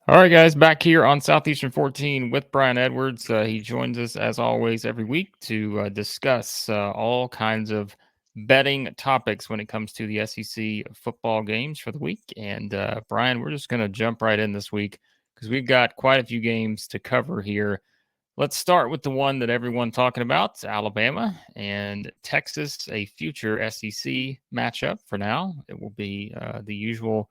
All right, guys, back here on Southeastern 14 with Brian Edwards. He joins us as always every week to discuss all kinds of betting topics when it comes to the SEC football games for the week. And Brian, we're just going to jump right in this week because we've got quite a few games to cover here. Let's start with the one that everyone's talking about, Alabama and Texas, a future SEC matchup for now. It will be the usual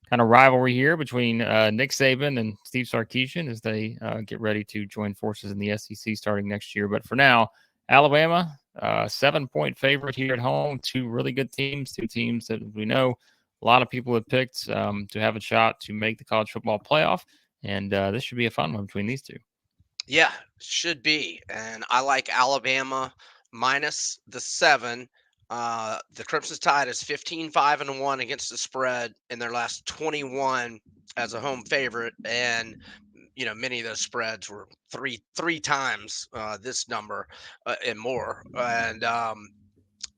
kind of rivalry here between Nick Saban and Steve Sarkisian as they get ready to join forces in the SEC starting next year. But for now, Alabama, 7-point favorite here at home. Two really good teams, two teams that we know a lot of people have picked to have a shot to make the college football playoff. And this should be a fun one between these two. Yeah, should be. And I like Alabama minus the 7. The Crimson Tide is 15-5-1 against the spread in their last 21 as a home favorite. And many of those spreads were three times this number and more. And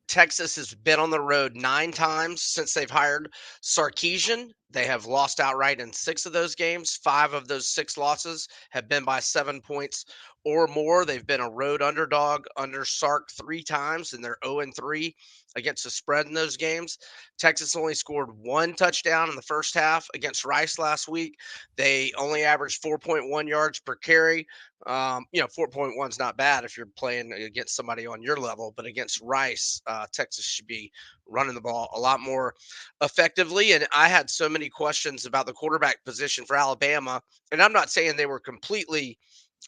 Texas has been on the road 9 times since they've hired Sarkisian. They have lost outright in 6 of those games. 5 of those 6 losses have been by 7 points or more. They've been a road underdog under Sark 3 times, and they're 0-3 against the spread in those games. Texas only scored 1 touchdown in the first half against Rice last week. They only averaged 4.1 yards per carry. 4.1 is not bad if you're playing against somebody on your level, but against Rice, Texas should be running the ball a lot more effectively. And I had so many questions about the quarterback position for Alabama, and I'm not saying they were completely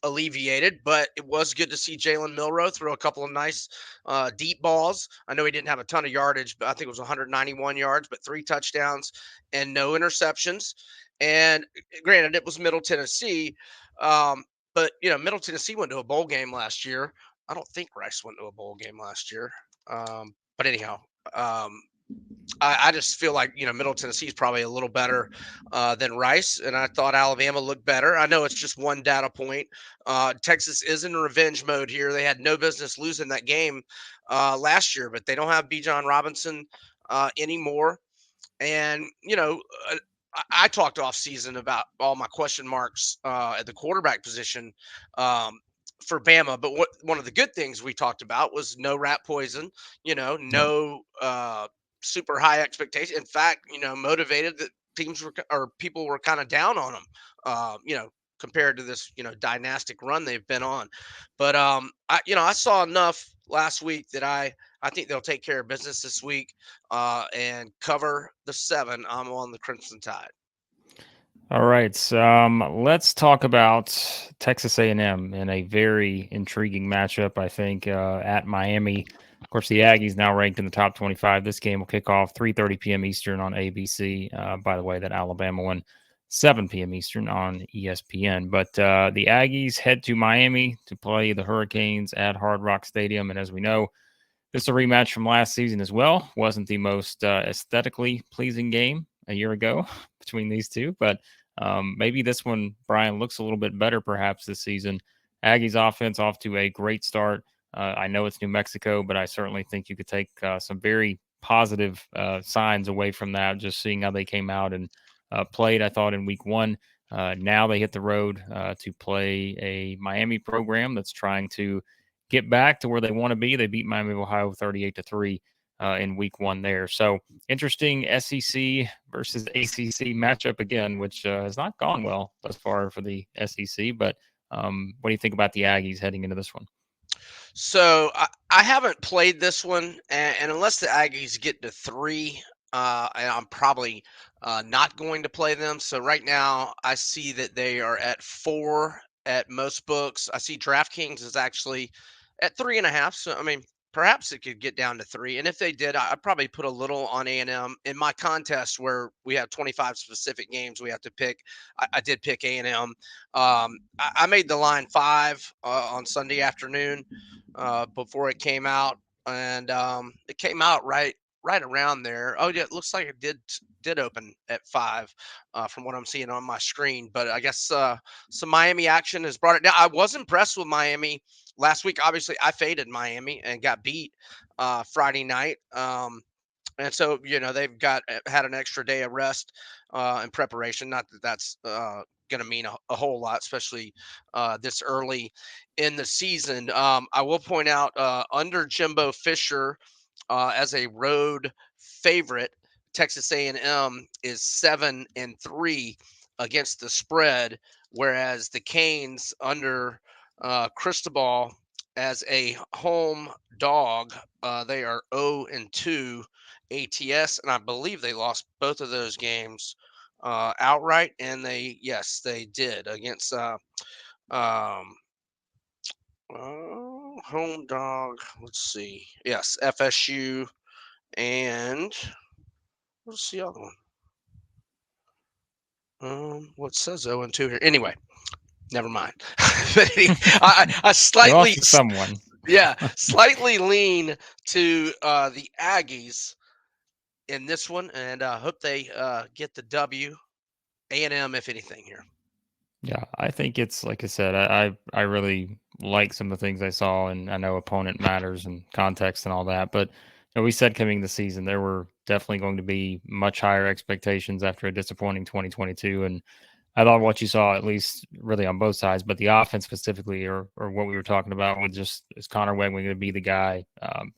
alleviated, but it was good to see Jalen Milroe throw a couple of nice deep balls. I know he didn't have a ton of yardage, but I think it was 191 yards, but 3 touchdowns and no interceptions. And granted, it was Middle Tennessee, um, but Middle Tennessee went to a bowl game last year. I don't think Rice went to a bowl game last year. But anyhow, um, I just feel like Middle Tennessee is probably a little better than Rice, and I thought Alabama looked better. I know it's just one data point. Texas is in revenge mode here. They had no business losing that game last year, but they don't have Bijan Robinson anymore. And I talked off season about all my question marks at the quarterback position. For Bama, but one of the good things we talked about was no rat poison, Yep. no super high expectation. In fact, motivated that teams were or people were kind of down on them, compared to this, dynastic run they've been on. But I saw enough last week that I think they'll take care of business this week and cover the 7. I'm on the Crimson Tide. All right. Let's talk about Texas A&M in a very intriguing matchup. I think at Miami. Of course, the Aggies now ranked in the top 25. This game will kick off 3:30 p.m. Eastern on ABC. By the way, that Alabama one, 7 p.m. Eastern on ESPN. But the Aggies head to Miami to play the Hurricanes at Hard Rock Stadium, and as we know, this is a rematch from last season as well. Wasn't the most aesthetically pleasing game a year ago between these two, but maybe this one, Brian, looks a little bit better perhaps this season. Aggies offense off to a great start. I know it's New Mexico, but I certainly think you could take some very positive signs away from that, just seeing how they came out and played, I thought, in week one. Now they hit the road to play a Miami program that's trying to get back to where they want to be. They beat Miami of Ohio 38-3 in week one there. So interesting SEC versus ACC matchup again, which has not gone well thus far for the SEC. But what do you think about the Aggies heading into this one? So I haven't played this one, and unless the Aggies get to 3, I'm probably not going to play them. So right now, I see that they are at 4 at most books. I see DraftKings is actually at 3.5. So I mean, perhaps it could get down to 3. And if they did, I'd probably put a little on A&M in my contest where we have 25 specific games we have to pick. I did pick A&M. I made the line 5 on Sunday afternoon before it came out, and it came out right around there. Oh yeah, it looks like it did open at 5 from what I'm seeing on my screen. But I guess some Miami action has brought it down. I was impressed with Miami last week. Obviously, I faded Miami and got beat Friday night. And so, they've got had an extra day of rest in preparation. Not that that's going to mean a whole lot, especially this early in the season. I will point out under Jimbo Fisher as a road favorite, Texas A&M is 7-3 against the spread, whereas the Canes under Cristobal as a home dog, they are 0-2 ATS, and I believe they lost both of those games outright. And yes, they did against um, home dog. Let's see. Yes, FSU and what's the other one? What says 0-2 here? Anyway, never mind. But I They lost slightly, to someone. yeah, slightly lean to the Aggies in this one, and hope they get the W. A&M, if anything, here. Yeah, I think it's like I said, I really like some of the things I saw, and I know opponent matters and context and all that. But we said coming the season there were definitely going to be much higher expectations after a disappointing 2022, and I thought what you saw, at least really on both sides, but the offense specifically, or what we were talking about, with just is Connor Wegman going to be the guy?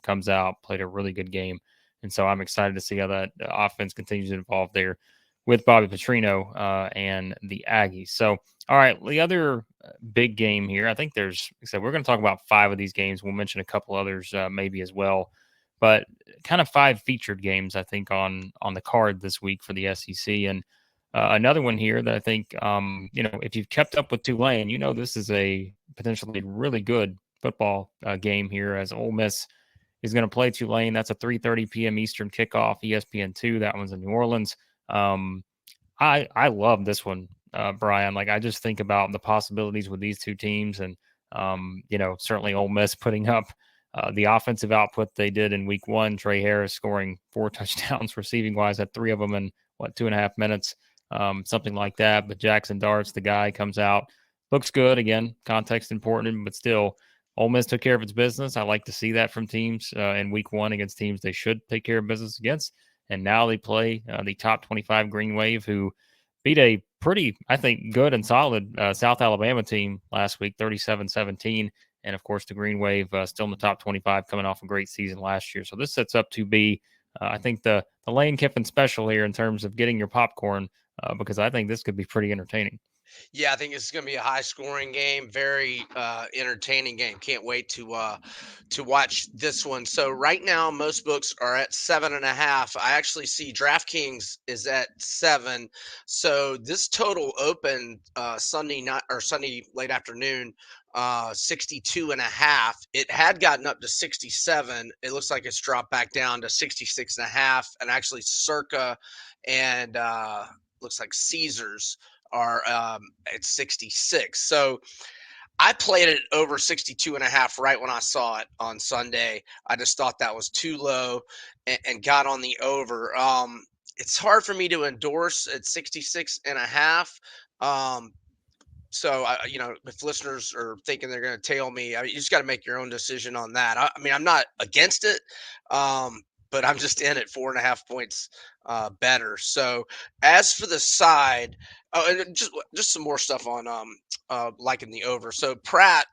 Comes out, played a really good game, and so I'm excited to see how that offense continues to evolve there with Bobby Petrino and the Aggies. So, all right, the other big game here, I think there's, like I said, we're going to talk about 5 of these games. We'll mention a couple others maybe as well, but kind of 5 featured games I think on the card this week for the SEC. And another one here that I think, if you've kept up with Tulane, this is a potentially really good football game here, as Ole Miss is going to play Tulane. That's a 3:30 p.m. Eastern kickoff, ESPN2. That one's in New Orleans. Um, I love this one, Brian. Like, I just think about the possibilities with these two teams, and certainly Ole Miss putting up the offensive output they did in Week 1. Trey Harris scoring 4 touchdowns receiving wise, had 3 of them in 2.5 minutes, something like that. But Jackson Darts, the guy, comes out, looks good. Again, context important, but still, Ole Miss took care of its business. I like to see that from teams in Week 1 against teams they should take care of business against. And now they play the top 25 Green Wave, who beat a pretty, I think, good and solid South Alabama team last week, 37-17. And, of course, the Green Wave still in the top 25, coming off a great season last year. So this sets up to be, I think, the Lane Kiffin special here in terms of getting your popcorn, because I think this could be pretty entertaining. Yeah, I think it's going to be a high scoring game, very entertaining game. Can't wait to watch this one. So right now, most books are at 7.5. I actually see DraftKings is at 7. So this total opened Sunday night or Sunday late afternoon, 62.5. It had gotten up to 67. It looks like it's dropped back down to 66.5, and actually Circa and looks like Caesars are at 66. So I played it over 62.5 right when I saw it on Sunday. I just thought that was too low, and got on the over. It's hard for me to endorse at 66.5. So if listeners are thinking they're going to tail me, you just got to make your own decision on that. I mean, I'm not against it, but I'm just in it 4.5 points better. So as for the side, and just some more stuff on liking the over. So Pratt,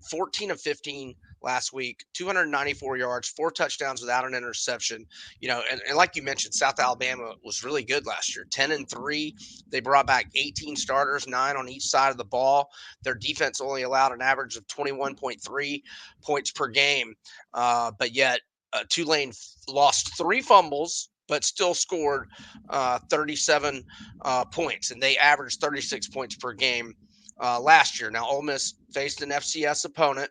14 of 15 last week, 294 yards, 4 touchdowns without an interception. And like you mentioned, South Alabama was really good last year, 10-3. They brought back 18 starters, 9 on each side of the ball. Their defense only allowed an average of 21.3 points per game, but yet Tulane lost 3 fumbles, but still scored 37 points, and they averaged 36 points per game last year. Now, Ole Miss faced an FCS opponent,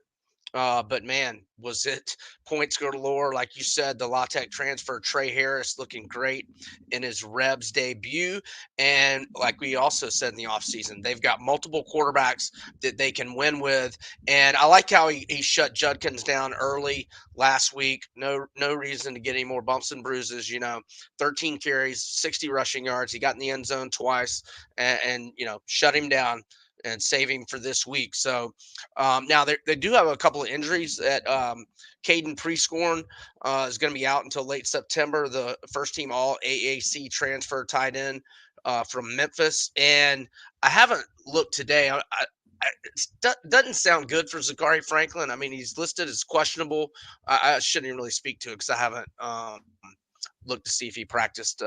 but man, was it points galore. Like you said, the La Tech transfer, Trey Harris, looking great in his Rebs debut. And like we also said in the offseason, they've got multiple quarterbacks that they can win with. And I like how he shut Judkins down early last week. No reason to get any more bumps and bruises. 13 carries, 60 rushing yards. He got in the end zone twice, and shut him down and save him for this week. So now they do have a couple of injuries that Caden Prescorn is going to be out until late September. The first team All AAC transfer tight end from Memphis, and I haven't looked today. It doesn't sound good for Zachary Franklin. I mean, he's listed as questionable. I shouldn't even really speak to it because I haven't looked to see if he practiced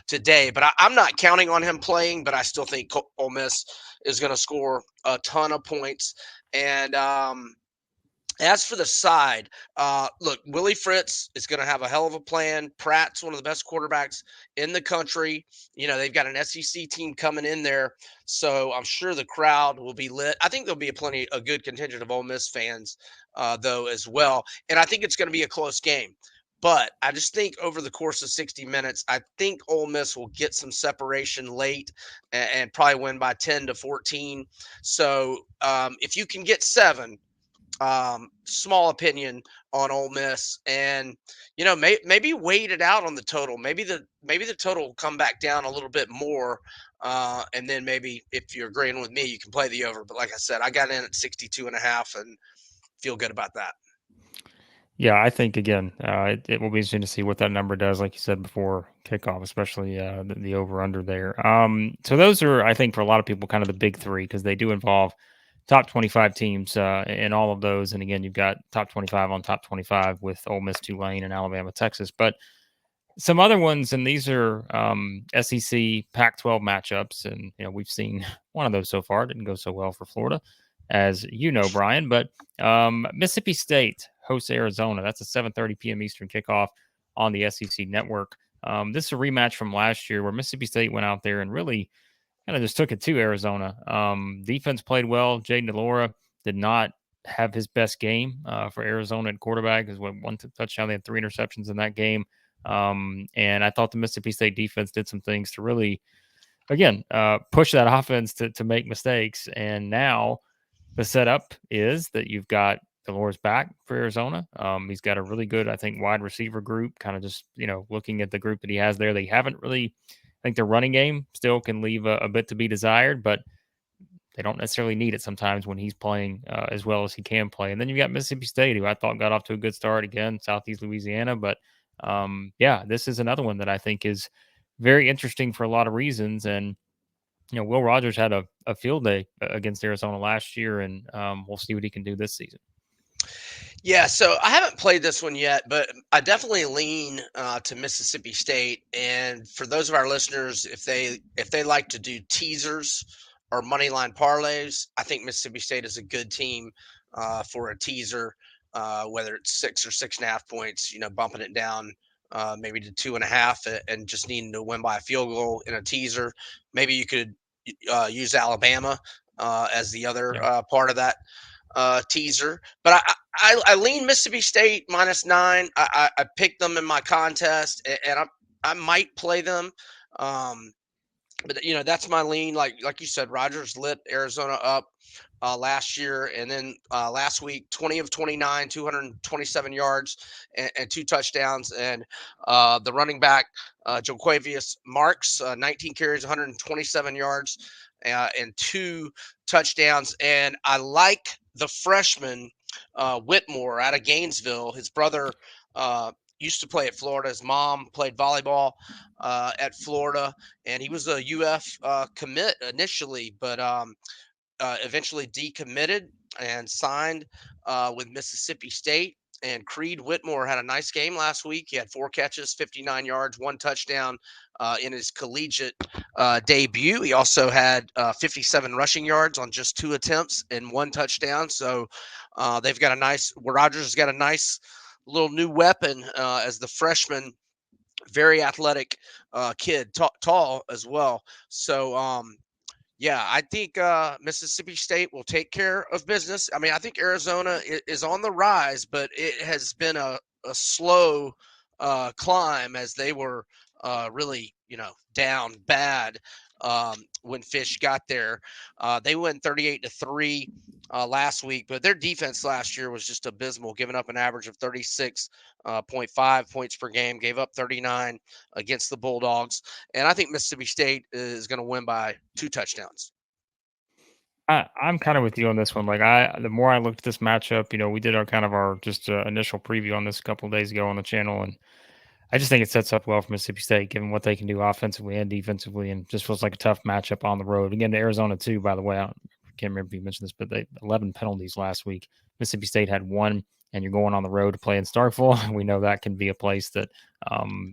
today. But I'm not counting on him playing. But I still think Ole Miss is going to score a ton of points. And as for the side, look, Willie Fritz is going to have a hell of a plan. Pratt's one of the best quarterbacks in the country. You know, they've got an SEC team coming in there, so I'm sure the crowd will be lit. I think there'll be a good contingent of Ole Miss fans, though, as well. And I think it's going to be a close game. But I just think over the course of 60 minutes, I think Ole Miss will get some separation late and probably win by 10 to 14. So if you can get 7, small opinion on Ole Miss, and maybe wait it out on the total. Maybe the total will come back down a little bit more, and then maybe if you're agreeing with me, you can play the over. But like I said, I got in at 62.5 and feel good about that. Yeah, I think again, it will be interesting to see what that number does, like you said before kickoff, especially the over under there. So those are, I think, for a lot of people, kind of the big three because they do involve top 25 teams in all of those. And again, you've got top 25 on top 25 with Ole Miss, Tulane, and Alabama, Texas. But some other ones, and these are SEC Pac-12 matchups, and we've seen one of those so far. It didn't go so well for Florida, as you know, Brian. But Mississippi State hosts Arizona. That's a 7:30 p.m. Eastern kickoff on the SEC network. This is a rematch from last year where Mississippi State went out there and really kind of just took it to Arizona. Defense played well. Jaden Delora did not have his best game for Arizona at quarterback. Because one touchdown, they had 3 interceptions in that game. And I thought the Mississippi State defense did some things to really, again, push that offense to make mistakes. And now the setup is that you've got Delores back for Arizona. He's got a really good, I think, wide receiver group, kind of just, looking at the group that he has there. They haven't really, I think their running game still can leave a bit to be desired, but they don't necessarily need it sometimes when he's playing as well as he can play. And then you've got Mississippi State, who I thought got off to a good start again, Southeast Louisiana. But yeah, this is another one that I think is very interesting for a lot of reasons. And, Will Rogers had a field day against Arizona last year, and we'll see what he can do this season. Yeah, so I haven't played this one yet, but I definitely lean to Mississippi State. And for those of our listeners, if they like to do teasers or money line parlays, I think Mississippi State is a good team for a teaser, whether it's 6 or 6.5 points. Bumping it down maybe to 2.5, and just needing to win by a field goal in a teaser. Maybe you could use Alabama as the other part of that teaser, but I lean Mississippi State -9. I picked them in my contest, and I might play them. But that's my lean. Like you said, Rogers lit Arizona up last year, and then last week, 20 of 29, 227 yards and 2 touchdowns. And the running back, Joquavius Marks, 19 carries, 127 yards, and 2 touchdowns. And I like the freshman Whitmore out of Gainesville. His brother used to play at Florida. His mom played volleyball at Florida, and he was a UF commit initially, but eventually decommitted and signed with Mississippi State. And Creed Whitmore had a nice game last week. He had 4 catches, 59 yards, 1 touchdown in his collegiate debut. He also had 57 rushing yards on just 2 attempts and 1 touchdown. So they've got Rogers has got a nice little new weapon as the freshman, very athletic kid, tall as well. So yeah, I think Mississippi State will take care of business. I mean, I think Arizona is on the rise, but it has been a slow climb as they were really, down bad when Fish got there. They went 38-3 last week, but their defense last year was just abysmal, giving up an average of 36.5 points per game, gave up 39 against the Bulldogs. And I think Mississippi State is going to win by 2 touchdowns. I'm kind of with you on this one. Like the more I looked at this matchup, we did our kind of our just initial preview on this a couple of days ago on the channel, and I just think it sets up well for Mississippi State, given what they can do offensively and defensively, and just feels like a tough matchup on the road. Again, to Arizona too. By the way, I can't remember if you mentioned this, but they 11 penalties last week. Mississippi State had one, and you're going on the road to play in Starkville. We know that can be a place that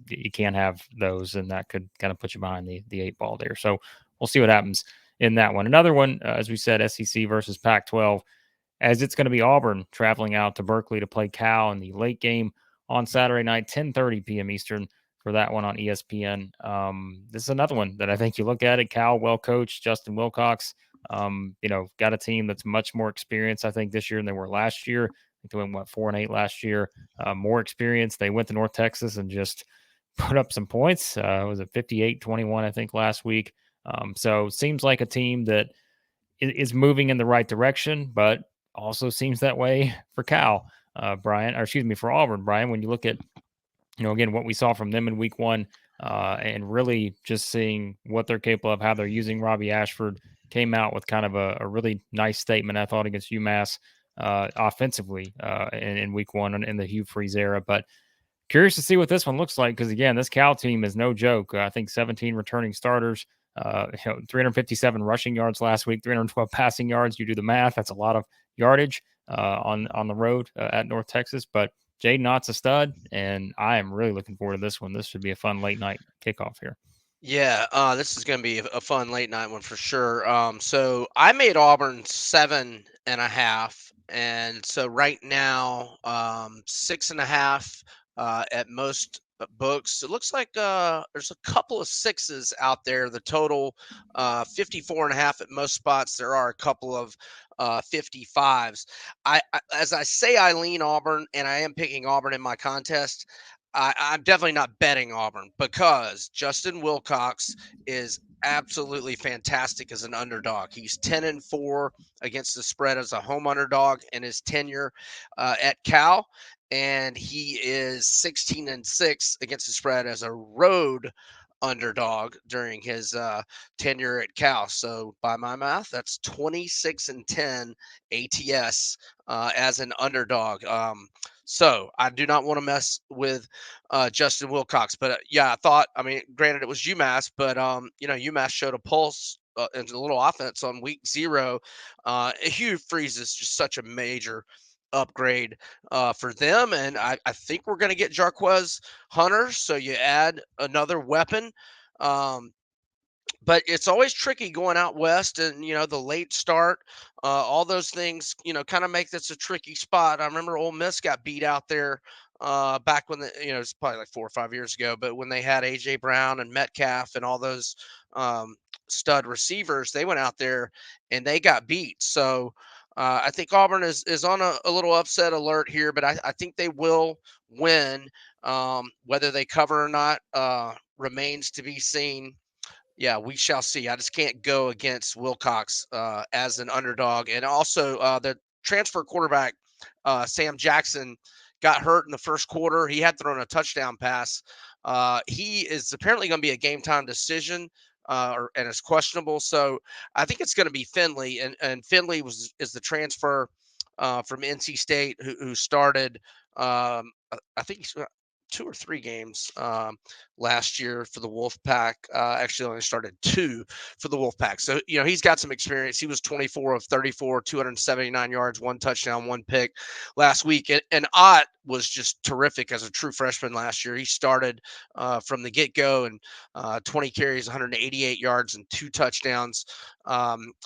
you can't have those, and that could kind of put you behind the eight ball there. So we'll see what happens in that one. Another one, as we said, SEC versus Pac-12, as it's going to be Auburn traveling out to Berkeley to play Cal in the late game on Saturday night, 10:30 p.m. Eastern for that one on ESPN. This is another one that I think you look at it. Cal, well coached, Justin Wilcox, got a team that's much more experienced, I think, this year than they were last year. I think they went, 4-8 last year. More experience. They went to North Texas and just put up some points. Was it 58-21, I think, last week? So seems like a team that is moving in the right direction, but also seems that way for Cal, Brian, or excuse me, for Auburn, Brian, when you look at, again, what we saw from them in week one, and really just seeing what they're capable of, how they're using Robbie Ashford, came out with kind of a really nice statement, I thought, against UMass offensively in week one in the Hugh Freeze era. But curious to see what this one looks like because, again, this Cal team is no joke. I think 17 returning starters, 357 rushing yards last week, 312 passing yards. You do the math. That's a lot of yardage on the road at North Texas. But Jaden Ott's a stud, and I am really looking forward to this one. This should be a fun late night kickoff here. Yeah, this is going to be a fun late night one for sure. So I made Auburn 7.5, and so right now, 6.5 at most books. It looks like there's a couple of sixes out there. The total 54.5 at most spots. There are a couple of 55s. As I say, I lean Auburn, and I am picking Auburn in my contest. I'm definitely not betting Auburn because Justin Wilcox is absolutely fantastic as an underdog. He's 10-4 against the spread as a home underdog in his tenure at Cal, and he is 16-6 against the spread as a road underdog during his tenure at Cal. So by my math, that's 26-10 ATS as an underdog. So I do not want to mess with Justin Wilcox, but yeah, I mean, granted it was UMass, but UMass showed a pulse and a little offense on week 0. Hugh Freeze is just such a major upgrade for them, and I think we're going to get Jarquez Hunter, so you add another weapon. But it's always tricky going out west, and the late start, all those things kind of make this a tricky spot. I remember Ole Miss got beat out there back when it's probably like 4 or 5 years ago, but when they had AJ Brown and Metcalf and all those um, stud receivers, they went out there and they got beat. So I think Auburn is on a little upset alert here, but I think they will win. Whether they cover or not remains to be seen. Yeah, we shall see. I just can't go against Wilcox as an underdog. And also, the transfer quarterback, Sam Jackson, got hurt in the first quarter. He had thrown a touchdown pass. He is apparently going to be a game time decision, and it's questionable. So I think it's going to be Finley. And Finley is the transfer from NC State who started, I think he's 2 or 3 games last year for the Wolfpack. Actually, only started 2 for the Wolfpack. So, he's got some experience. He was 24 of 34, 279 yards, 1 touchdown, 1 pick last week. And Ott was just terrific as a true freshman last year. He started from the get-go and 20 carries, 188 yards, and 2 touchdowns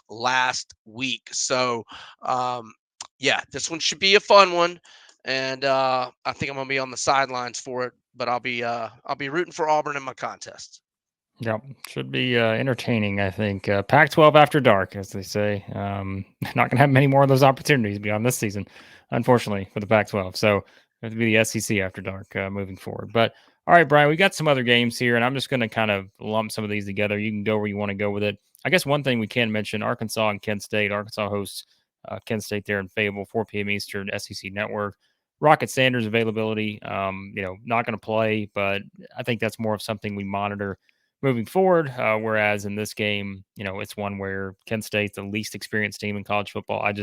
last week. So, yeah, this one should be a fun one. And I think I'm gonna be on the sidelines for it, but I'll be rooting for Auburn in my contest. Yep, should be entertaining. I think Pac-12 after dark, as they say. Not going to have many more of those opportunities beyond this season, unfortunately, for the Pac-12. So it to be the SEC after dark moving forward. But all right, Brian, we got some other games here, and I'm just going to kind of lump some of these together. You can go where you want to go with it. I guess one thing we can mention: Arkansas and Kent State. Arkansas hosts Kent State there in Fayetteville, 4 p.m. Eastern, SEC Network. Rocket Sanders availability, not going to play, but I think that's more of something we monitor moving forward. Whereas in this game, it's one where Kent State's the least experienced team in college football. I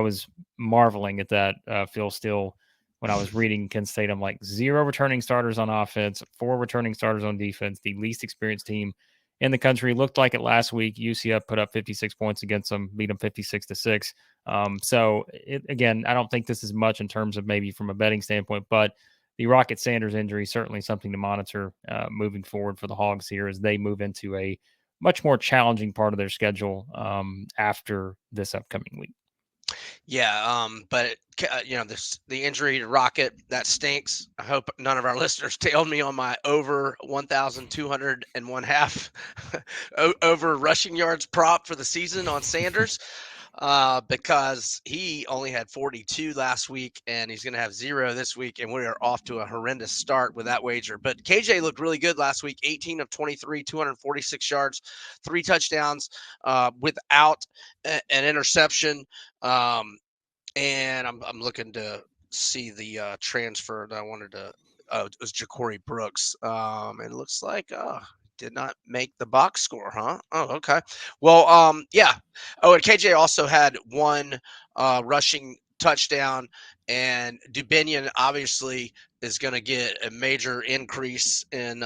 was marveling at that. Phil Steele, when I was reading Kent State, I'm like, 0 returning starters on offense, 4 returning starters on defense, the least experienced team in the country. Looked like it last week. UCF put up 56 points against them, beat them 56-6. Again, I don't think this is much in terms of maybe from a betting standpoint, but the Rocket Sanders injury is certainly something to monitor moving forward for the Hogs here as they move into a much more challenging part of their schedule after this upcoming week. Yeah, but the injury to Rocket, that stinks. I hope none of our listeners tailed me on my over 1,201.5 over rushing yards prop for the season on Sanders, because he only had 42 last week and he's going to have 0 this week, and we are off to a horrendous start with that wager. But KJ looked really good last week, 18 of 23, 246 yards, 3 touchdowns, without an interception. And I'm looking to see the transfer that I wanted to. Oh, it was Ja'Cory Brooks. It looks like did not make the box score, huh? Oh, okay. Well, yeah. Oh, and KJ also had 1 rushing touchdown, and Dubinion obviously is going to get a major increase in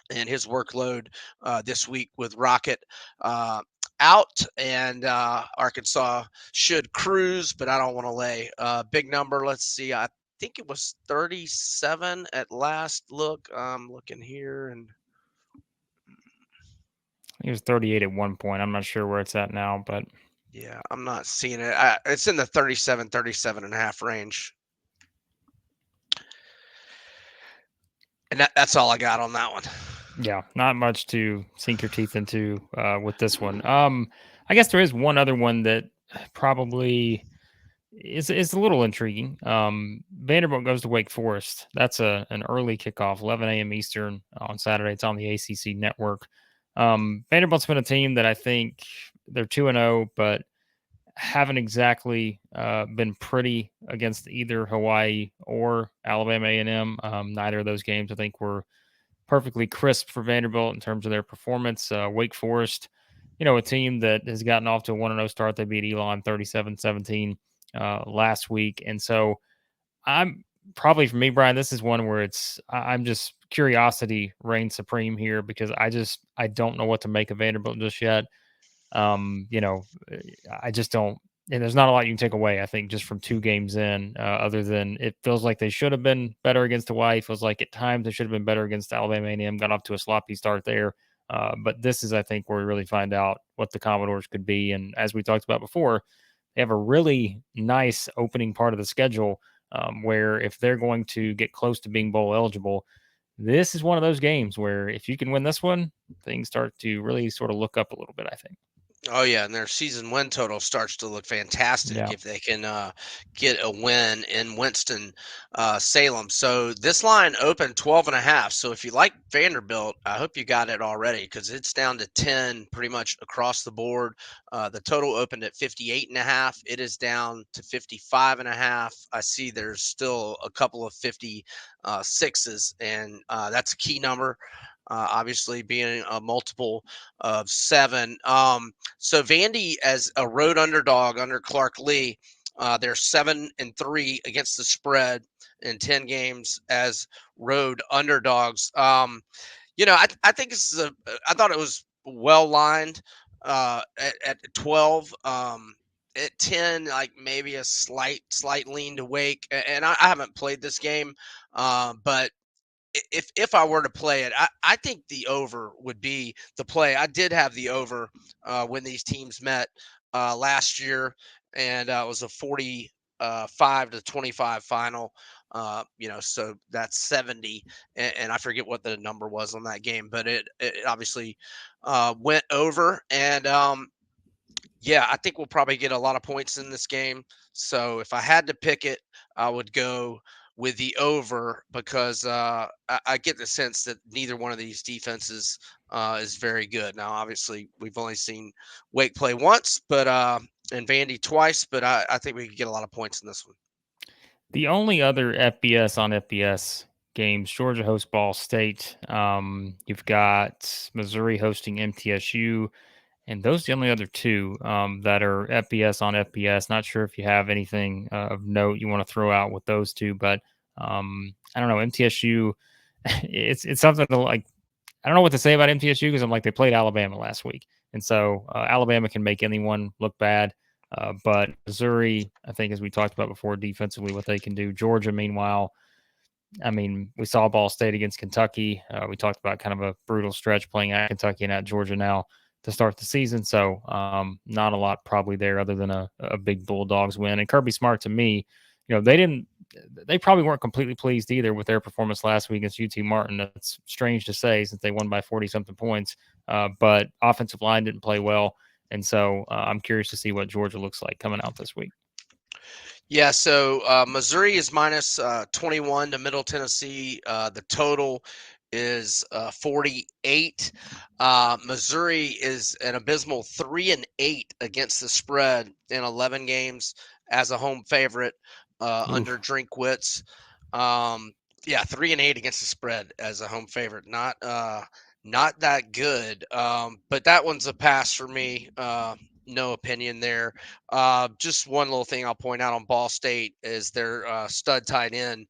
his workload this week with Rocket out, and Arkansas should cruise, but I don't want to lay a big number. Let's see. I think it was 37 at last look. I'm looking here, and He was 38 at one point. I'm not sure where it's at now, but yeah, I'm not seeing it. It's in the 37 and a half range. And that's all I got on that one. yeah, not much to sink your teeth into with this one. I guess there is one other one that probably is a little intriguing. Vanderbilt goes to Wake Forest. That's an early kickoff, 11 a.m. Eastern on Saturday. It's on the ACC network. Vanderbilt's been a team that I think they're 2-0, but haven't exactly been pretty against either Hawaii or Alabama A&M. Neither of those games, I think, were perfectly crisp for Vanderbilt in terms of their performance. Wake Forest, a team that has gotten off to a 1-0 start. They beat Elon 37-17 last week. And so I'm probably, for me, Brian, this is one where I'm just curiosity reigns supreme here because I don't know what to make of Vanderbilt just yet. I just don't. And there's not a lot you can take away, I think, just from 2 games in, other than it feels like they should have been better against Hawaii. Feels like at times they should have been better against Alabama A&M. Got off to a sloppy start there. But this is, I think, where we really find out what the Commodores could be. And as we talked about before, they have a really nice opening part of the schedule where if they're going to get close to being bowl eligible, this is one of those games where if you can win this one, things start to really sort of look up a little bit, I think. Oh yeah, and their season win total starts to look fantastic Yeah. if they can get a win in Winston Salem. So this line opened 12 and a half. So if you like Vanderbilt, I hope you got it already because it's down to 10 pretty much across the board. The total opened at 58 and a half. It is down to 55 and a half. I see there's still a couple of 56s, and that's a key number. Obviously, being a multiple of 7. So Vandy as a road underdog under Clark Lee, they're 7-3 against the spread in 10 games as road underdogs. I think this is I thought it was well lined at 12. At 10, like maybe a slight lean to Wake, and I haven't played this game, but if I were to play it, I think the over would be the play. I did have the over when these teams met last year, and it was a 45-25 final. So that's 70, and I forget what the number was on that game, but it obviously went over, and yeah, I think we'll probably get a lot of points in this game. So if I had to pick it, I would go with the over because I get the sense that neither one of these defenses is very good. Now, obviously, we've only seen Wake play once, but and Vandy twice, but I think we could get a lot of points in this one. The only other FBS on FBS games. Georgia hosts Ball State. You've got Missouri hosting MTSU. And those are the only other two that are FBS on FBS. Not sure if you have anything of note you want to throw out with those two, but I don't know. MTSU, it's something to like. I don't know what to say about MTSU because I'm like they played Alabama last week, and so Alabama can make anyone look bad. But Missouri, I think, as we talked about before, defensively, what they can do. Georgia, meanwhile, I mean, we saw Ball State against Kentucky. We talked about kind of a brutal stretch playing at Kentucky and at Georgia now to start the season. So not a lot probably there other than a big Bulldogs win. And Kirby Smart, to me, they probably weren't completely pleased either with their performance last week against UT Martin. That's strange to say since they won by 40-something points. But offensive line didn't play well. And so I'm curious to see what Georgia looks like coming out this week. Yeah, so Missouri is minus 21 to Middle Tennessee. The total is 48. Missouri is an abysmal 3-8 against the spread in 11 games as a home favorite under Drinkwitz. Yeah, 3-8 against the spread as a home favorite. Not that good. But that one's a pass for me. No opinion there. Just one little thing I'll point out on Ball State is their stud tight end,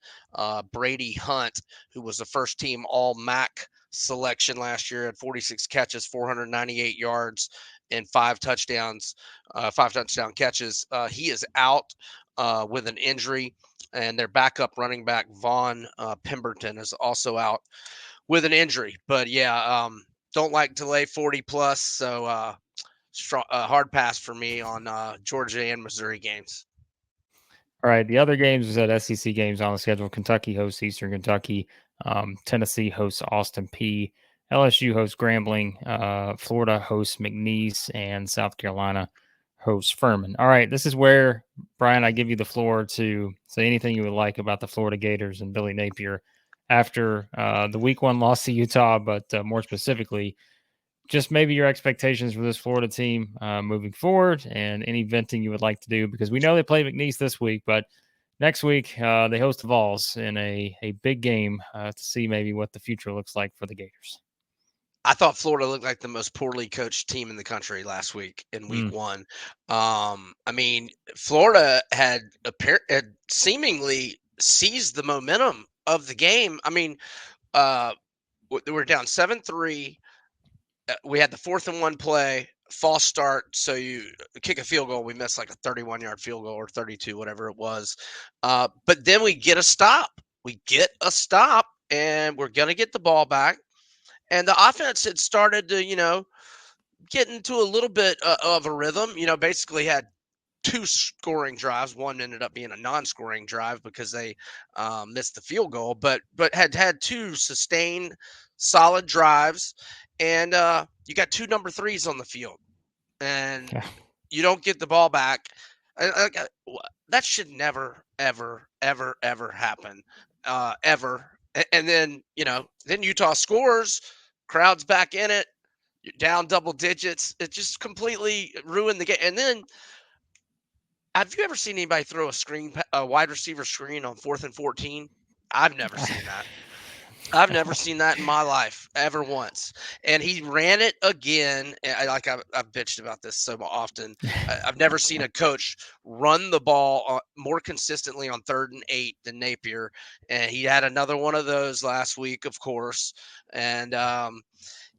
Brady Hunt, who was the first team All MAC selection last year, had 46 catches, 498 yards, and 5 touchdown catches. He is out with an injury, and their backup running back, Vaughn Pemberton, is also out with an injury. But yeah, don't like to lay 40 plus. So hard pass for me on Georgia and Missouri games. All right. The other games is at SEC games on the schedule. Kentucky hosts Eastern Kentucky. Tennessee hosts Austin P. LSU hosts Grambling. Florida hosts McNeese. And South Carolina hosts Furman. All right. This is where, Brian, I give you the floor to say anything you would like about the Florida Gators and Billy Napier after the week one loss to Utah, but more specifically, just maybe your expectations for this Florida team moving forward and any venting you would like to do, because we know they play McNeese this week, but next week they host the Vols in a big game to see maybe what the future looks like for the Gators. I thought Florida looked like the most poorly coached team in the country last week in week one. I mean, Florida had seemingly seized the momentum of the game. I mean, we're down 7-3. We had the 4th-and-1 play, false start. So you kick a field goal. We missed like a 31-yard field goal or 32, whatever it was. But then we get a stop. And we're going to get the ball back. And the offense had started to, get into a little bit of a rhythm. Basically had 2 scoring drives. One ended up being a non-scoring drive because they missed the field goal, but had 2 sustained solid drives. And you got 2 number 3s on the field, and you don't get the ball back. That should never, ever, ever, ever happen, ever. And then then Utah scores, crowd's back in it, you're down double digits. It just completely ruined the game. And then, have you ever seen anybody throw a wide receiver screen on 4th and 14? I've never seen that. I've never seen that in my life, ever once. And he ran it again. I've bitched about this so often. I've never seen a coach run the ball more consistently on 3rd and 8 than Napier. And he had another one of those last week, of course. And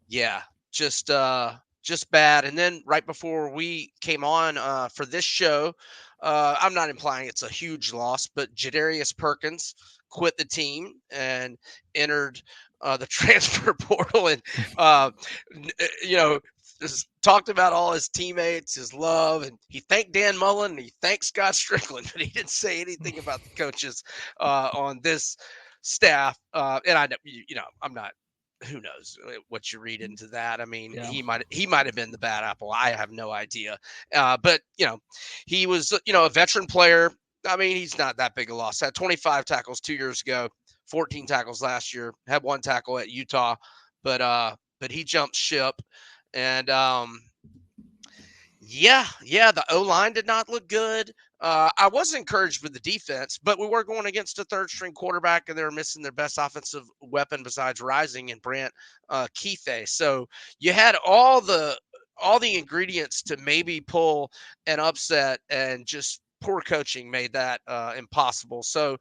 yeah, just bad. And then right before we came on for this show, I'm not implying it's a huge loss, but Jadarius Perkins quit the team and entered the transfer portal, and talked about all his teammates, his love, and he thanked Dan Mullen and he thanked Scott Strickland, but he didn't say anything about the coaches on this staff. And I'm not. Who knows what you read into that? I mean, he might have been the bad apple. I have no idea. But he was a veteran player. I mean, he's not that big a loss. Had 25 tackles 2 years ago, 14 tackles last year. Had 1 tackle at Utah, but he jumped ship. And Yeah, the O-line did not look good. I was encouraged with the defense, but we were going against a third-string quarterback, and they were missing their best offensive weapon besides Rising and Brant Keithay. So you had all the ingredients to maybe pull an upset, and just poor coaching made that impossible. So,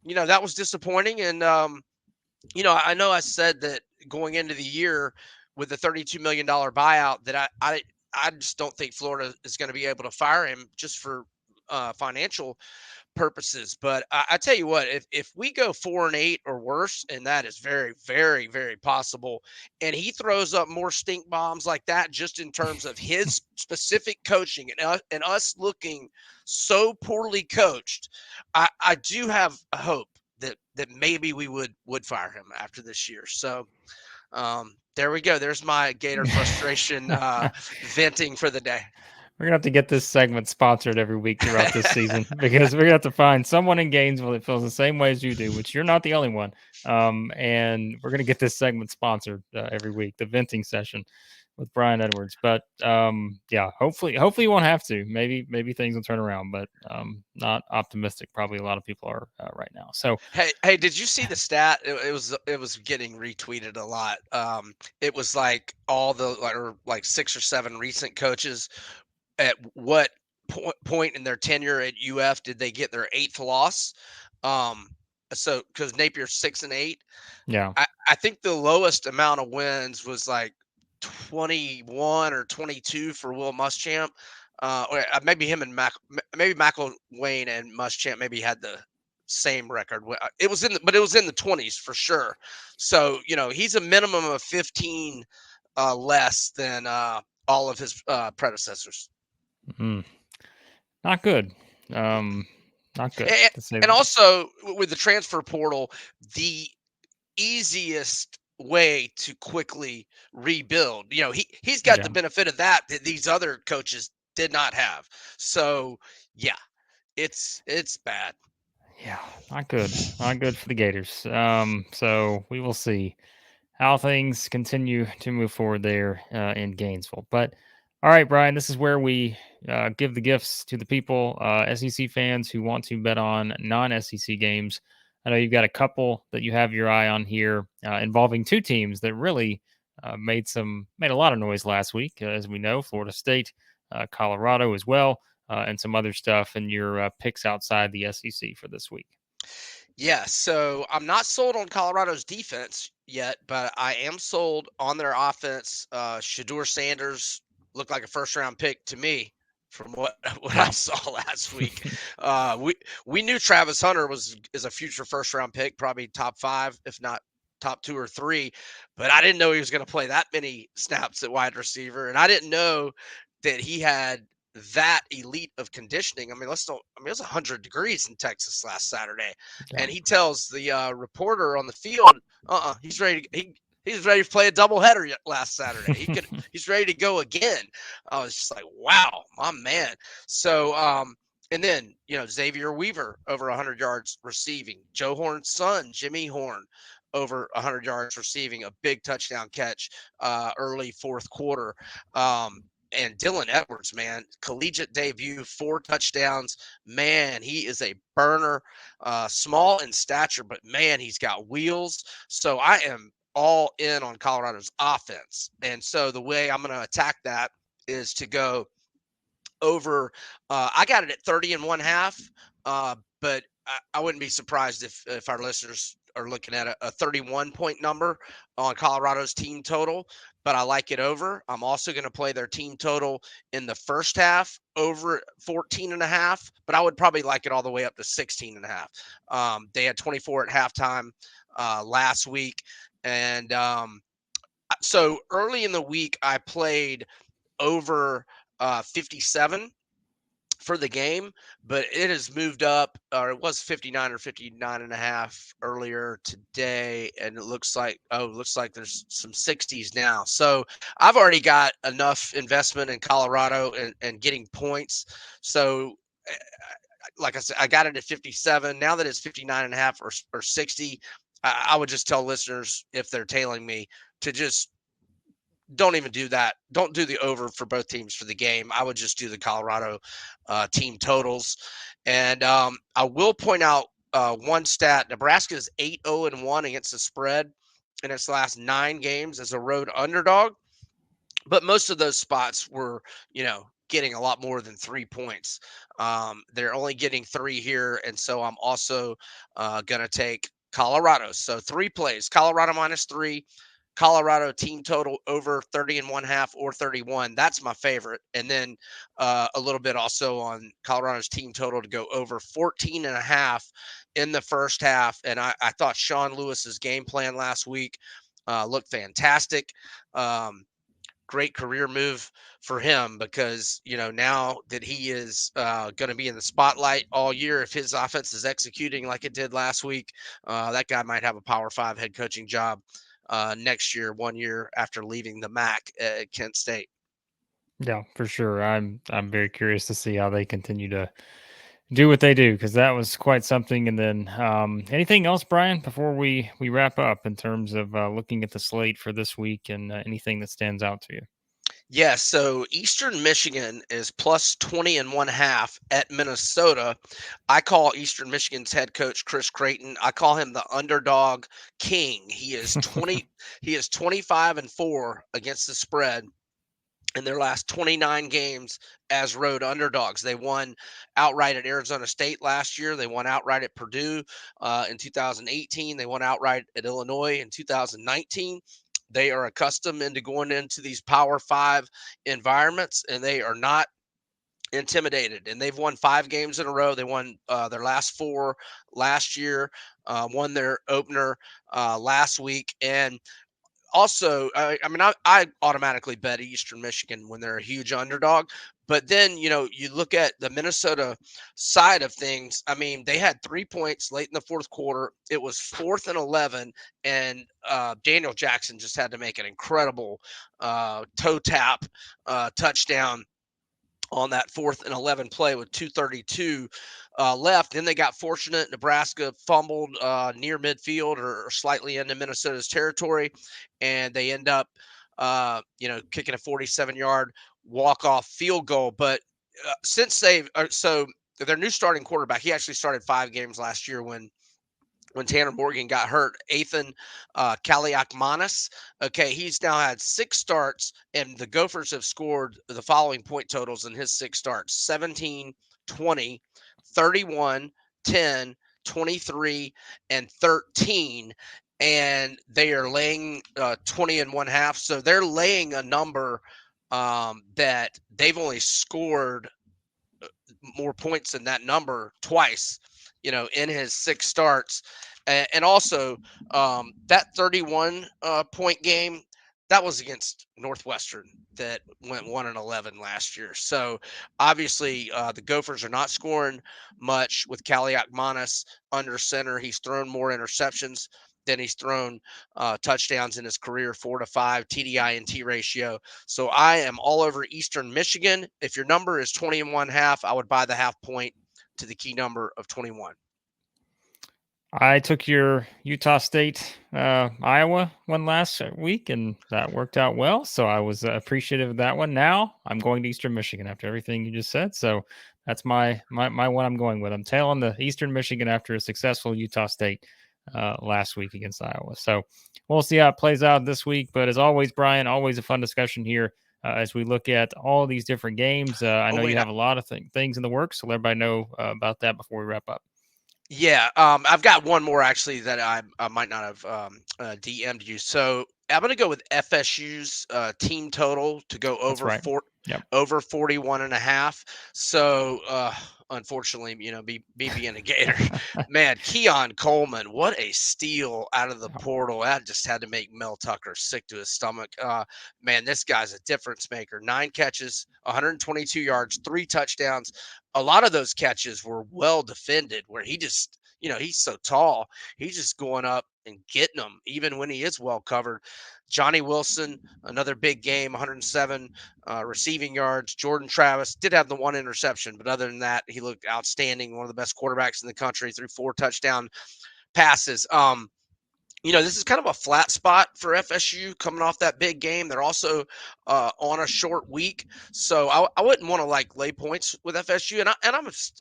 that was disappointing. And I know I said that going into the year with the $32 million buyout that I just don't think Florida is going to be able to fire him just for financial purposes. But I tell you what, if we go 4-8 or worse, and that is very, very, very possible, and he throws up more stink bombs like that, just in terms of his specific coaching and us looking so poorly coached, I do have a hope that maybe we would fire him after this year. So there we go. There's my Gator frustration venting for the day. We're gonna have to get this segment sponsored every week throughout this season because we're gonna have to find someone in Gainesville that feels the same way as you do, which you're not the only one. And we're gonna get this segment sponsored every week, the venting session with Brian Edwards. But yeah, hopefully you won't have to. Maybe things will turn around, but not optimistic. Probably a lot of people are right now. So Hey, did you see the stat? It was getting retweeted a lot. It was like all the like 6 or 7 recent coaches, at what point in their tenure at UF did they get their 8th loss? Um, so because Napier's 6-8, yeah, I think the lowest amount of wins was like 21 or 22 for Will Muschamp. Or maybe him and maybe McElwain and Muschamp maybe had the same record. It was but it was in the 20s for sure. So he's a minimum of 15 less than all of his predecessors. mm, not good. Um, Not good And, to say the and least. also with the transfer portal, the easiest way to quickly rebuild. He's got Yeah. the benefit of that these other coaches did not have. So yeah, it's bad. Yeah, not good. Not good for the Gators. So we will see how things continue to move forward there in Gainesville. But all right, Brian, this is where we give the gifts to the people, SEC fans who want to bet on non-SEC games. I know you've got a couple that you have your eye on here involving two teams that really made a lot of noise last week, as we know, Florida State, Colorado as well, and some other stuff. And your picks outside the SEC for this week. Yeah, so I'm not sold on Colorado's defense yet, but I am sold on their offense. Shador Sanders looked like a first round pick to me from what what I Yeah. saw last week. We knew Travis Hunter is a future first round pick, probably top 5, if not top 2 or 3, but I didn't know he was going to play that many snaps at wide receiver, and I didn't know that he had that elite of conditioning. I mean, it was 100 degrees in Texas last Saturday, Yeah. and he tells the reporter on the field, he's ready. He's ready to play a doubleheader last Saturday. He's ready to go again. I was just like, wow, my man. So, and then Xavier Weaver over 100 yards receiving. Joe Horn's son, Jimmy Horn, over 100 yards receiving, a big touchdown catch early fourth quarter. And Dylan Edwards, man, collegiate debut, 4 touchdowns. Man, he is a burner, small in stature, but man, he's got wheels. So I am all in on Colorado's offense. And so the way I'm going to attack that is to go over. I got it at 30.5, but I wouldn't be surprised if our listeners are looking at a 31-point number on Colorado's team total. But I like it over. I'm also going to play their team total in the first half over 14.5, but I would probably like it all the way up to 16.5. They had 24 at halftime last week. And so early in the week, I played over 57 for the game, but it has moved up, or it was 59 or 59.5 earlier today, and it looks like there's some 60s now. So I've already got enough investment in Colorado and getting points. So like I said, I got it at 57. Now that it's 59.5 or 60, I would just tell listeners, if they're tailing me, to just don't even do that. Don't do the over for both teams for the game. I would just do the Colorado team totals. And I will point out one stat: Nebraska is 8-0-1 against the spread in its last 9 games as a road underdog. But most of those spots were, getting a lot more than 3 points. They're only getting three here, and so I'm also going to take Colorado. So 3 plays: Colorado -3, Colorado team total over 30.5 or 31. That's my favorite. And then a little bit also on Colorado's team total to go over 14.5 in the first half. And I thought Sean Lewis's game plan last week looked fantastic. Great career move for him because now that he is going to be in the spotlight all year, if his offense is executing like it did last week, that guy might have a Power 5 head coaching job next year, 1 year after leaving the MAC at Kent State. Yeah, for sure. I'm very curious to see how they continue to do what they do because that was quite something. And then anything else, Brian, before we wrap up in terms of looking at the slate for this week and anything that stands out to you? Yeah, so Eastern Michigan is plus 20.5 at Minnesota. I call Eastern Michigan's head coach Chris Creighton. I call him the underdog king. He is 25-4 against the spread in their last 29 games as road underdogs. They won outright at Arizona State last year. They won outright at Purdue in 2018. They won outright at Illinois in 2019. They are accustomed into going into these Power 5 environments, and they are not intimidated. And they've won 5 games in a row. They won their last 4 last year, won their opener last week, and also, I mean, I automatically bet Eastern Michigan when they're a huge underdog. But then, you look at the Minnesota side of things. I mean, they had 3 points late in the fourth quarter. It was 4th and 11, and Daniel Jackson just had to make an incredible toe tap touchdown on that 4th and 11 play with 2:32 left. Then they got fortunate. Nebraska fumbled near midfield or slightly into Minnesota's territory, and they end up, kicking a 47-yard walk-off field goal. But since so their new starting quarterback, he actually started 5 games last year when Tanner Morgan got hurt. Ethan Kaliakmanis. Okay, he's now had 6 starts, and the Gophers have scored the following point totals in his 6 starts: 17, 20, 31, 10, 23, and 13. And they are laying 20.5. So they're laying a number that they've only scored more points than that number twice, in his 6 starts. And also, that 31 point game, that was against Northwestern that went 1-11 last year. So obviously, the Gophers are not scoring much with Kaliakmanis under center. He's thrown more interceptions than he's thrown touchdowns in his career, 4-5 TDI&T ratio. So I am all over Eastern Michigan. If your number is 20.5, I would buy the half point to the key number of 21. I took your Utah State, Iowa one last week, and that worked out well. So I was appreciative of that one. Now I'm going to Eastern Michigan after everything you just said. So that's my one I'm going with. I'm tailing the Eastern Michigan after a successful Utah State last week against Iowa. So we'll see how it plays out this week. But as always, Brian, always a fun discussion here as we look at all these different games. I know you have a lot of things in the works, so let everybody know about that before we wrap up. Yeah, I've got one more actually that I might not have DM'd you. So I'm going to go with FSU's team total to go That's over right. Yep. over 41.5. So unfortunately, me being a Gator, man, Keon Coleman, what a steal out of the portal. That just had to make Mel Tucker sick to his stomach. Man, this guy's a difference maker. 9 catches, 122 yards, 3 touchdowns. A lot of those catches were well defended where he just, he's so tall. He's just going up and getting them even when he is well covered. Johnny Wilson, another big game, 107 receiving yards. Jordan Travis did have the 1 interception, but other than that, he looked outstanding. One of the best quarterbacks in the country, threw 4 touchdown passes. This is kind of a flat spot for FSU coming off that big game. They're also on a short week, so I wouldn't want to like lay points with FSU, and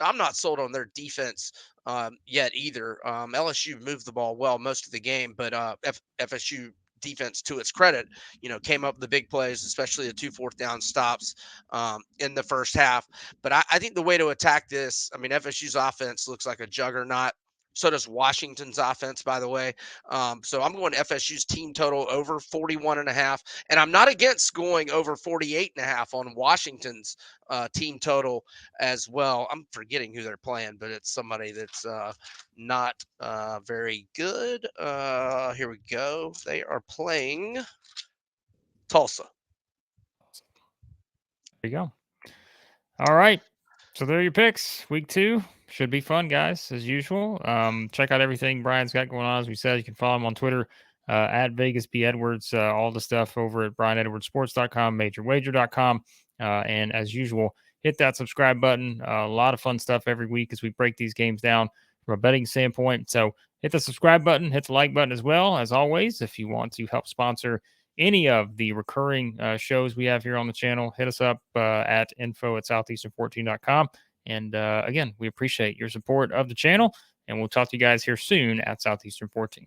I'm not sold on their defense yet either. LSU moved the ball well most of the game, but FSU defense, to its credit, came up with the big plays, especially the 2 fourth down stops in the first half. But I think the way to attack this, I mean, FSU's offense looks like a juggernaut. So does Washington's offense, by the way. So I'm going FSU's team total over 41.5. And I'm not against going over 48.5 on Washington's team total as well. I'm forgetting who they're playing, but it's somebody that's not very good. Here we go. They are playing Tulsa. There you go. All right. So there are your picks. Week 2 should be fun, guys, as usual. Check out everything Brian's got going on. As we said, you can follow him on Twitter at Vegas B Edwards. All the stuff over at BrianEdwardsSports.com, MajorWager.com, and as usual, hit that subscribe button. A lot of fun stuff every week as we break these games down from a betting standpoint. So hit the subscribe button, hit the like button as well. As always, if you want to help sponsor any of the recurring shows we have here on the channel, hit us up at info@southeastern14.com. And again, we appreciate your support of the channel, and we'll talk to you guys here soon at Southeastern 14.